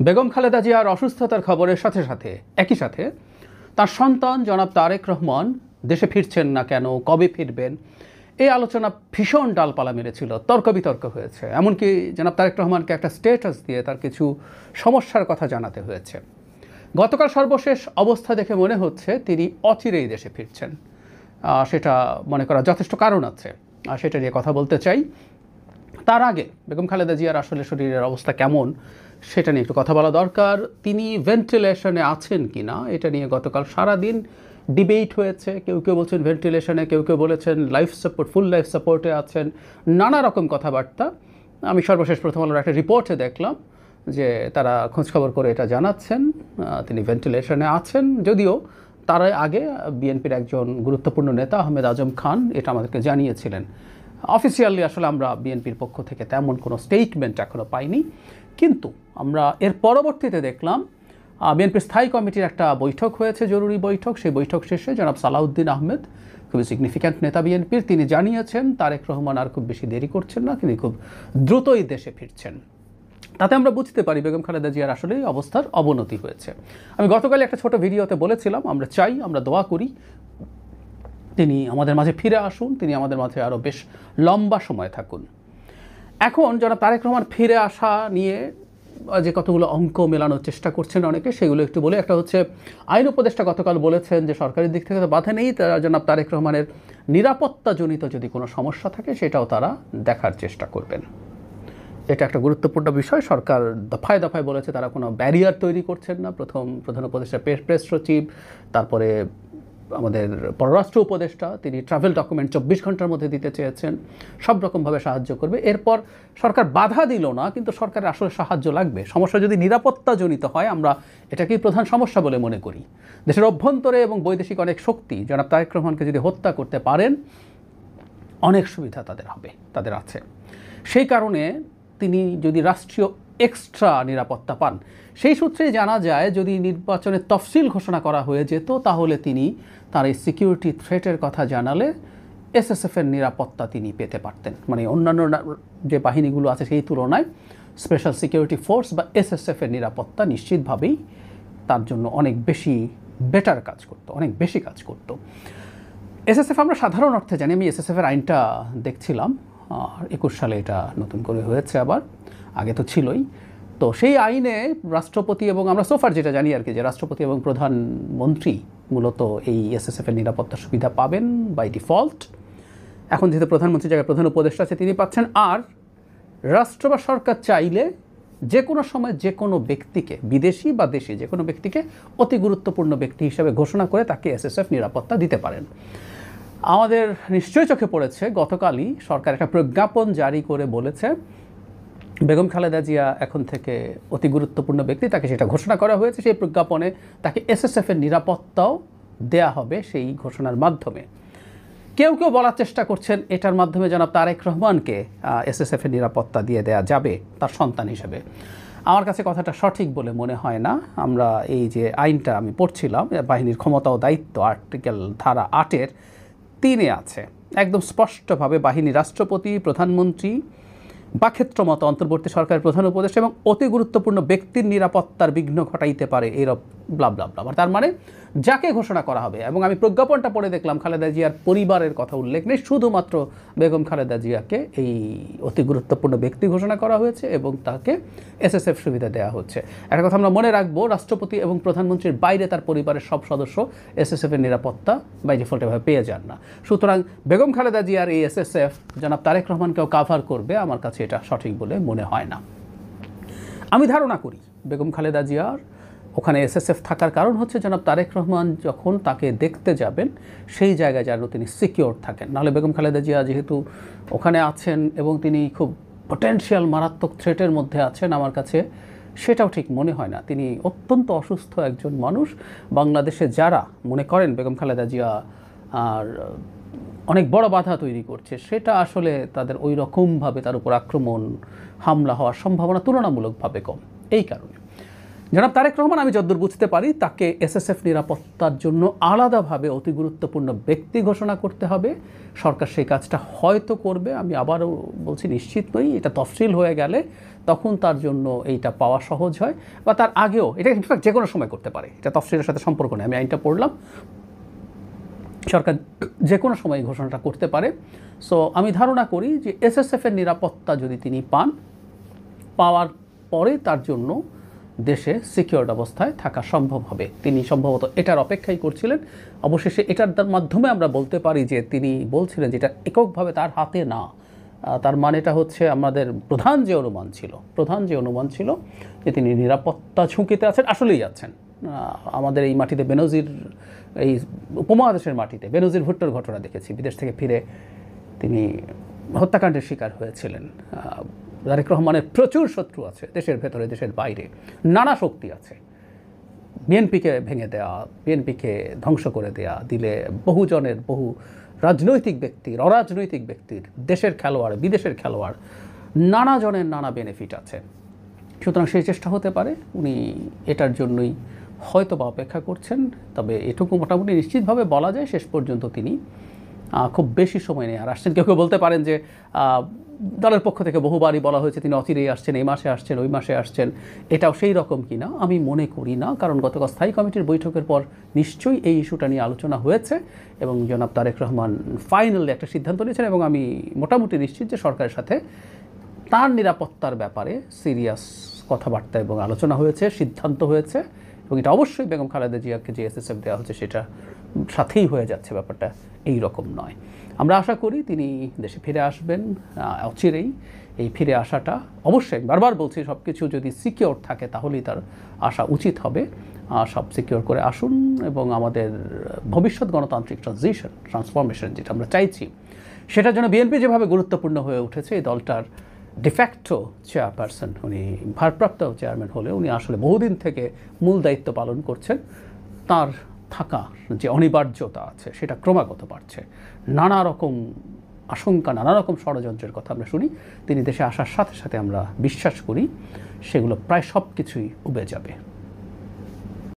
বেগম খালেদা জিয়ার অসুস্থতার খবরের সাথে সাথে একই সাথে তার সন্তান জনাব তারেক রহমান দেশে ফিরছেন না কেন, কবে ফিরবেন, এই আলোচনা ভীষণ ডালপালা মেরেছিল, তর্ক বিতর্ক হয়েছে। এমনকি জনাব তারেক রহমানকে একটা স্ট্যাটাস দিয়ে তার কিছু সমস্যার কথা জানাতে হয়েছে। গতকাল সর্বশেষ অবস্থা দেখে মনে হচ্ছে তিনি অচিরেই দেশে ফিরছেন। সেটা মনে করার যথেষ্ট কারণ আছে, সেটা নিয়ে কথা বলতে চাই। তার আগে বেগম খালেদা জিয়ার আসলে শরীরের অবস্থা কেমন সেটা নিয়ে একটু কথা বলা দরকার। তিনি ভেন্টিলেশনে আছেন কি না এটা নিয়ে গতকাল সারাদিন ডিবেট হয়েছে। কেউ কেউ বলছেন ভেন্টিলেশনে, কেউ কেউ বলেছেন লাইফ সাপোর্ট, ফুল লাইফ সাপোর্টে আছেন, নানা রকম কথাবার্তা। আমি সর্বশেষ প্রথম আলোর একটা রিপোর্টে দেখলাম যে তারা খোঁজখবর করে এটা জানাচ্ছেন তিনি ভেন্টিলেশনে আছেন। যদিও তার আগে বিএনপির একজন গুরুত্বপূর্ণ নেতা আহমেদ আজম খান এটা আমাদেরকে জানিয়েছিলেন। অফিসিয়ালি আসলে আমরা বিএনপির পক্ষ থেকে তেমন কোনো স্টেটমেন্ট এখনও পাইনি, কিন্তু আমরা এর পরবর্তীতে দেখলাম বিএনপির স্থায়ী কমিটির একটা বৈঠক হয়েছে, জরুরি বৈঠক। সেই বৈঠক শেষে জনাব সালাউদ্দিন আহমেদ, খুবই সিগনিফিক্যান্ট নেতা বিএনপির, তিনি জানিয়েছেন তারেক রহমান আর খুব বেশি দেরি করছেন না, তিনি খুব দ্রুতই দেশে ফিরছেন। তাতে আমরা বুঝতে পারি বেগম খালেদা জিয়ার আসলেই অবস্থার অবনতি হয়েছে। আমি গতকাল একটা ছোট ভিডিওতে বলেছিলাম আমরা চাই, আমরা দোয়া করি তিনি আমাদের মাঝে ফিরে আসুন, তিনি আমাদের মাঝে আরও বেশ লম্বা সময় থাকুন। এখন জনাব তারেক রহমান ফিরে আসা নিয়ে যে কতগুলো অঙ্ক মেলানোর চেষ্টা করছেন অনেকে, সেগুলো একটু বলে। একটা হচ্ছে আইন উপদেষ্টা গতকাল বলেছেন যে সরকারের দিক থেকে তো বাধা নেই, তারা জনাব তারেক রহমানের নিরাপত্তাজনিত যদি কোনো সমস্যা থাকে সেটাও তারা দেখার চেষ্টা করবেন। এটা একটা গুরুত্বপূর্ণ বিষয়। সরকার দফায় দফায় বলেছে তারা কোনো ব্যারিয়ার তৈরি করছেন না। প্রধান উপদেষ্টা প্রেস সচিব, তারপরে আমাদের পররাষ্ট্র উপদেষ্টা, তিনি ট্রাভেল ডকুমেন্ট 24 ঘন্টার মধ্যে দিতে চেয়েছেন, সব রকমভাবে সাহায্য করবে। এরপর সরকার বাধা দিল না, কিন্তু সরকারের আসলে সাহায্য লাগবে। সমস্যা যদি নিরাপত্তাজনিত হয়, আমরা এটাকেই প্রধান সমস্যা বলে মনে করি। দেশের অভ্যন্তরে এবং বৈদেশিক অনেক শক্তি জনাব তারেক রহমানকে যদি হত্যা করতে পারেন, অনেক সুবিধা তাদের আছে। সেই কারণে তিনি যদি রাষ্ট্রীয় এক্সট্রা নিরাপত্তা পান, সেই সূত্রে জানা যায় যদি নির্বাচনের তফসিল ঘোষণা করা হয়ে যেত, তাহলে তিনি তার এই সিকিউরিটি থ্রেটের কথা জানালে এসএসএফের নিরাপত্তা তিনি পেতে পারতেন। মানে অন্যান্য যে বাহিনীগুলো আছে সেই তুলনায় স্পেশাল সিকিউরিটি ফোর্স বা এসএসএফের নিরাপত্তা নিশ্চিতভাবেই তার জন্য অনেক বেশি বেটার কাজ করতো, অনেক বেশি কাজ করতো। এসএসএফ আমরা সাধারণ অর্থে জানি, আমি এসএসএফের আইনটা দেখছিলাম, 21 সালে এটা নতুন করে হয়েছে, আবার আগে তো ছিলই। তো সেই আইনে রাষ্ট্রপতি এবং আমরা সোফার যেটা জানি আর কি, যে রাষ্ট্রপতি এবং প্রধানমন্ত্রী মূলত এই এসএসএফের নিরাপত্তার সুবিধা পাবেন বাই ডিফল্ট। এখন যেহেতু প্রধানমন্ত্রীর জায়গায় প্রধান উপদেষ্টা আছে, তিনি পাচ্ছেন। আর রাষ্ট্র বা সরকার চাইলে যে কোনো সময় যে কোনো ব্যক্তিকে, বিদেশি বা দেশি যে কোনো ব্যক্তিকে অতি গুরুত্বপূর্ণ ব্যক্তি হিসেবে ঘোষণা করে তাকে এসএসএফ নিরাপত্তা দিতে পারেন। আমাদের নিশ্চয়ই চোখে পড়েছে গতকালই সরকার একটা প্রজ্ঞাপন জারি করে বলেছে বেগম খালেদা জিয়া এখন থেকে অতি গুরুত্বপূর্ণ ব্যক্তি, তাকে সেটা ঘোষণা করা হয়েছে। সেই প্রজ্ঞাপনে তাকে এসএসএফের নিরাপত্তাও দেয়া হবে সেই ঘোষণার মাধ্যমে। কেউ কেউ বলার চেষ্টা করছেন এটার মাধ্যমে জনাব তারেক রহমানকে এসএসএফের নিরাপত্তা দিয়ে দেয়া যাবে তার সন্তান হিসেবে। আমার কাছে কথাটা সঠিক বলে মনে হয় না। আমরা এই যে আইনটা আমি পড়ছিলাম, বাহিনীর ক্ষমতা ও দায়িত্ব আর্টিকেল ধারা 8-এর 3-এ আছে একদম স্পষ্টভাবে বাহিনী রাষ্ট্রপতি, প্রধানমন্ত্রী বা ক্ষেত্রমতো অন্তর্বর্তী সরকারের প্রধান উপদেষ্টা এবং অতি গুরুত্বপূর্ণ ব্যক্তির নিরাপত্তার বিঘ্ন ঘটাইতে পারে এরব ব্লা ব্লা ব্লা। তার মানে যাকে ঘোষণা করা হবে, এবং আমি প্রজ্ঞাপনটা পড়ে দেখলাম খালেদা জিয়ার পরিবারের কথা উল্লেখ নেই, শুধুমাত্র বেগম খালেদা জিয়াকে এই অতি গুরুত্বপূর্ণ ব্যক্তি ঘোষণা করা হয়েছে এবং তাকে এসএসএফ সুবিধা দেওয়া হচ্ছে। একটা কথা আমরা মনে রাখবো, রাষ্ট্রপতি এবং প্রধানমন্ত্রীর বাইরে তার পরিবারের সব সদস্য এসএসএফের নিরাপত্তা বাই ডিফল্ট এভাবে পেয়ে যান না। সুতরাং বেগম খালেদা জিয়ার এই এসএসএফ জনাব তারেক রহমানকেও কাভার করবে, আমার কাছে এটা সঠিক বলে মনে হয় না। আমি ধারণা করি বেগম খালেদা জিয়ার ওখানে এসএসএফ থাকার কারণ হচ্ছে জনাব তারেক রহমান যখন তাকে দেখতে যাবেন সেই জায়গায় যেন তিনি সিকিওর থাকেন। নাহলে বেগম খালেদা জিয়া যেহেতু ওখানে আছেন এবং তিনি খুব পটেনশিয়াল মারাত্মক থ্রেটের মধ্যে আছেন, আমার কাছে সেটাও ঠিক মনে হয় না। তিনি অত্যন্ত অসুস্থ একজন মানুষ। বাংলাদেশে যারা মনে করেন বেগম খালেদা জিয়া আর অনেক বড় বাধা তৈরি করছে, সেটা আসলে তাদের ওই রকমভাবে তার উপর আক্রমণ, হামলা হওয়ার সম্ভাবনা তুলনামূলকভাবে কম। এই কারণে জনাব তারেক রহমান, আমি যতদূর বুঝতে পারি, তাকে এসএসএফ নিরাপত্তার জন্য আলাদাভাবে অতি গুরুত্বপূর্ণ ব্যক্তি ঘোষণা করতে হবে। সরকার সেই কাজটা হয়তো করবে, আমি আবারও বলছি নিশ্চিত নই। এটা তফসিল হয়ে গেলে তখন তার জন্য এইটা পাওয়া সহজ হয়, বা তার আগেও এটা ইনফ্যাক্ট যে কোনো সময় করতে পারে। এটা তফসিলের সাথে সম্পর্ক নেই, আমি আইনটা পড়লাম, সরকার যে কোনো সময় ঘোষণাটা করতে পারে। সো আমি ধারণা করি যে এসএসএফের নিরাপত্তা যদি তিনি পাওয়ার পরে তার জন্য দেশে সিকিউরড অবস্থায় থাকা সম্ভব হবে। তিনি সম্ভবত এটার অপেক্ষাই করছিলেন। অবশেষে এটার মাধ্যমে আমরা বলতে পারি যে তিনি বলছিলেন যেটা এককভাবে তার হাতে না। তার মানেটা হচ্ছে আমাদের প্রধান যে অনুমান ছিল যে তিনি নিরাপত্তা ঝুঁকিতে আছেন, আসলেই আছেন। আমাদের এই মাটিতে বেনজির, এই উপমহাদেশের মাটিতে বেনজির ভুট্টোর ঘটনা দেখেছি। বিদেশ থেকে ফিরে তিনি হত্যাকাণ্ডের শিকার হয়েছিলেন। তারেক রহমানের প্রচুর শত্রু আছে, দেশের ভেতরে দেশের বাইরে, নানা শক্তি আছে। বিএনপিকে ভেঙে দেওয়া, বিএনপিকে ধ্বংস করে দেওয়া, দিলে বহু রাজনৈতিক ব্যক্তির, অরাজনৈতিক ব্যক্তির, দেশের খেলোয়াড়, বিদেশের খেলোয়াড়, নানা জনের নানা বেনিফিট আছে। সুতরাং সেই চেষ্টা হতে পারে উনি এটার জন্যই হয়তো বা অপেক্ষা করছেন। তবে এটুকু মোটামুটি নিশ্চিতভাবে বলা যায় শেষ পর্যন্ত তিনি খুব বেশি সময় নেই আর আসছেন। কেউ বলতে পারেন যে দলের পক্ষ থেকে বহুবারই বলা হয়েছে তিনি অচিরেই আসছেন, এই মাসে আসছেন, ওই মাসে আসছেন। এটাও সেই রকম কি না আমি মনে করি না, কারণ গতকাল স্থায়ী কমিটির বৈঠকের পর নিশ্চয়ই এই ইস্যুটা নিয়ে আলোচনা হয়েছে এবং জনাব তারেক রহমান ফাইনালি একটা সিদ্ধান্ত নিয়েছেন এবং আমি মোটামুটি নিশ্চিত যে সরকারের সাথে তার নিরাপত্তার ব্যাপারে সিরিয়াস কথাবার্তা এবং আলোচনা হয়েছে, সিদ্ধান্ত হয়েছে এবং এটা অবশ্যই বেগম খালেদা জিয়াকে যে এসএসএফ দেওয়া হচ্ছে সেটা সাথেই হয়ে যাচ্ছে, ব্যাপারটা এই রকম নয়। আমরা আশা করি তিনি দেশে ফিরে আসবেন অচিরেই। এই ফিরে আসাটা অবশ্যই, বারবার বলছি, সব কিছু যদি সিকিওর থাকে তাহলেই তার আসা উচিত হবে। সব সিকিওর করে আসুন এবং আমাদের ভবিষ্যৎ গণতান্ত্রিক ট্রান্সফরমেশন যেটা আমরা চাইছি সেটার জন্য বিএনপি যেভাবে গুরুত্বপূর্ণ হয়ে উঠেছে, এই দলটার ডিফ্যাক্টো চেয়ারপারসন, উনি ভারপ্রাপ্ত চেয়ারম্যান হলে উনি আসলে বহুদিন থেকে মূল দায়িত্ব পালন করছেন। তার থাকা যে অনিবার্যতা আছে সেটা ক্রমাগত বাড়ছে। নানা রকম আশঙ্কা, নানা রকম ষড়যন্ত্রের কথা আমরা শুনি। তিনি দেশে আসার সাথে সাথে আমরা বিশ্বাস করি সেগুলো প্রায় সব কিছুই উবে যাবে।